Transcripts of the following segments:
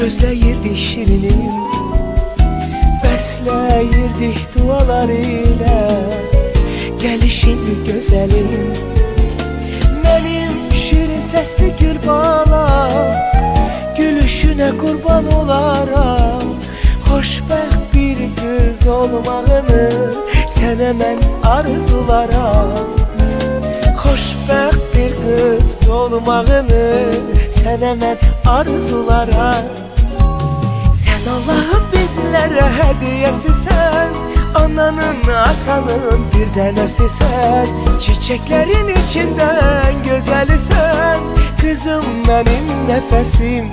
gözləyirdik şirinim, bəsləyirdik dualar ilə. Gəlişindir gözəlim, mənim şirin səsli gül balam, gülüşünə qurban olaram. Xoşbəxt bir qız olmağını sənə mən arzularam. Xoşbəxt bir qız olmağını sənə mən arzularam. Sən Allahın bizlərə hədiyyəsisən, ananın, atanın bir dənəsisən. Çiçəklərin içindən gözəlisən, qızım mənim nəfəsim.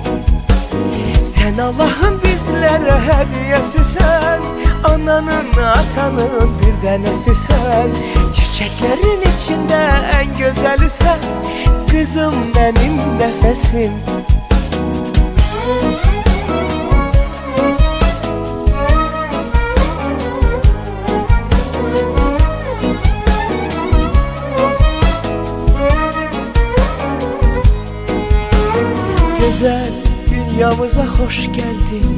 Sən Allahın bizlərə hədiyyəsisən, ananın, atanın bir dənəsisən. Çiçəklərin içində ən gözəlisən, qızım mənim nəfəsim. Gözəl dünyamıza xoş gəldin,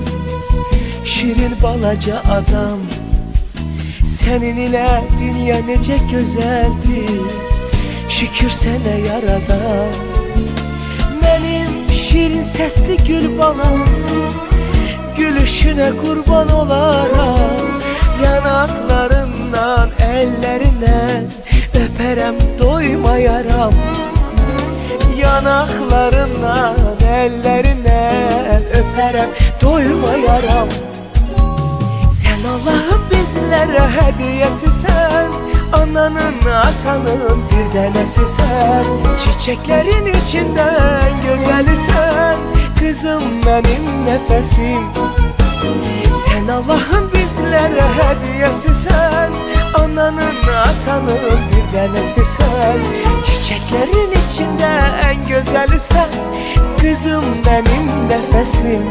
şirin balaca adam. Sənin ilə dünya necə gözəldir, şükür sənə yaradan. Mənim şirin səsli gül balam, gülüşünə qurban olaram. Yanaqlarından, əllərindən öpərəm, doymayaram. Yanaqlarından, əllərindən öpərəm, doymayaram. Sən Allahın bizlərə hədiyyəsisən, ananın, atanın bir dənəsisən. Çiçəklərin içindən gözəlisən, qızım mənim nəfəsim. Sən Allahın bizlərə hədiyyəsisən, ananın, atanın bir dənəsisən. Çiçəklərin içində ən gözəlisən, qızım mənim nəfəsim.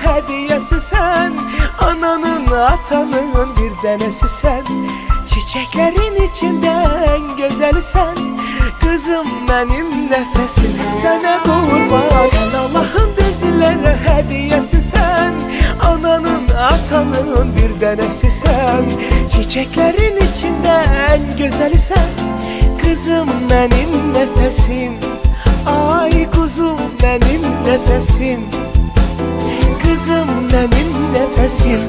Hədiyyəsisən, ananın, atanın bir dənəsisən. Çiçəklərin içində ən gözəlisən, qızım mənim nəfəsim. Sənə qurban, sən Allahın bizlərə hədiyyəsisən, ananın, atanın bir dənəsisən. Çiçəklərin içində ən gözəlisən, qızım mənim nəfəsim. Ay quzum mənim nəfəsim, qızım mənim nəfəsim.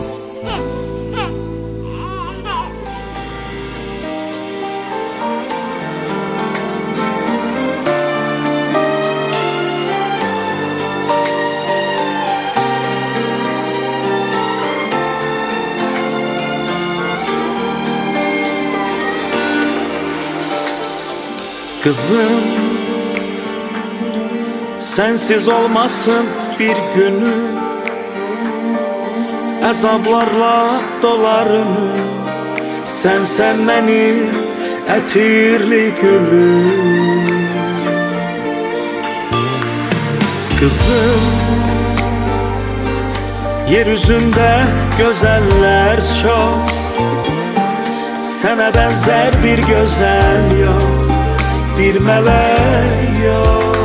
Kızım, sensiz olmasın bir günü, əzablarla dolarını. Sənsən mənim ətirli gülüm. Kızım, yeryüzündə gözəller çox, sənə bənzər bir gözəl yox, bir mələk yox.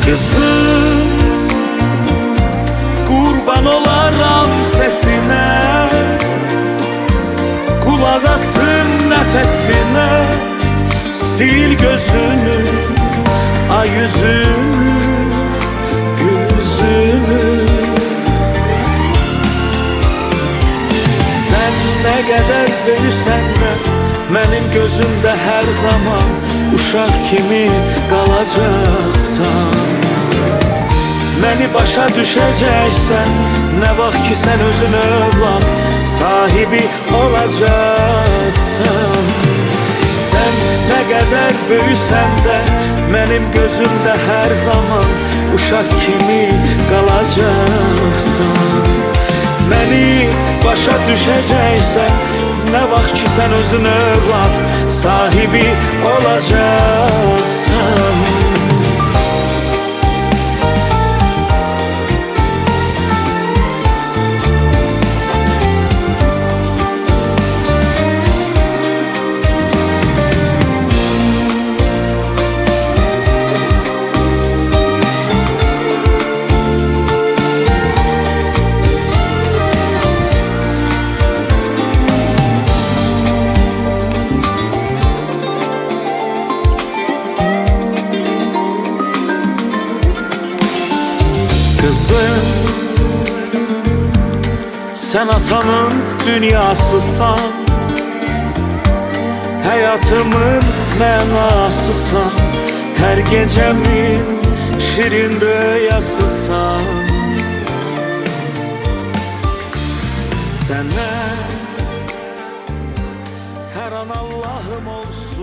Kızım, qurban olaram səsinə, qulaq asın nəfəsinə. Sil gözünü, ay yüzünü, gül yüzünü. Sən nə qədər böyüsən də, mənim gözümdə hər zaman uşaq kimi qalacaqsan. Məni başa düşəcəksən, nə vaxt ki sən özün övlad sahibi olacaqsan. Sən nə qədər böyüsən də, mənim gözümdə hər zaman uşaq kimi qalacaqsan. Məni başa düşəcəksən, nə vaxt ki sən özün övlad sahibi olacaqsan. Kızım, sen atanın dünyasısan, hayatımın mənasısan, her gecemin şirin rüyasısan. Sənə hər an Allahım olsun.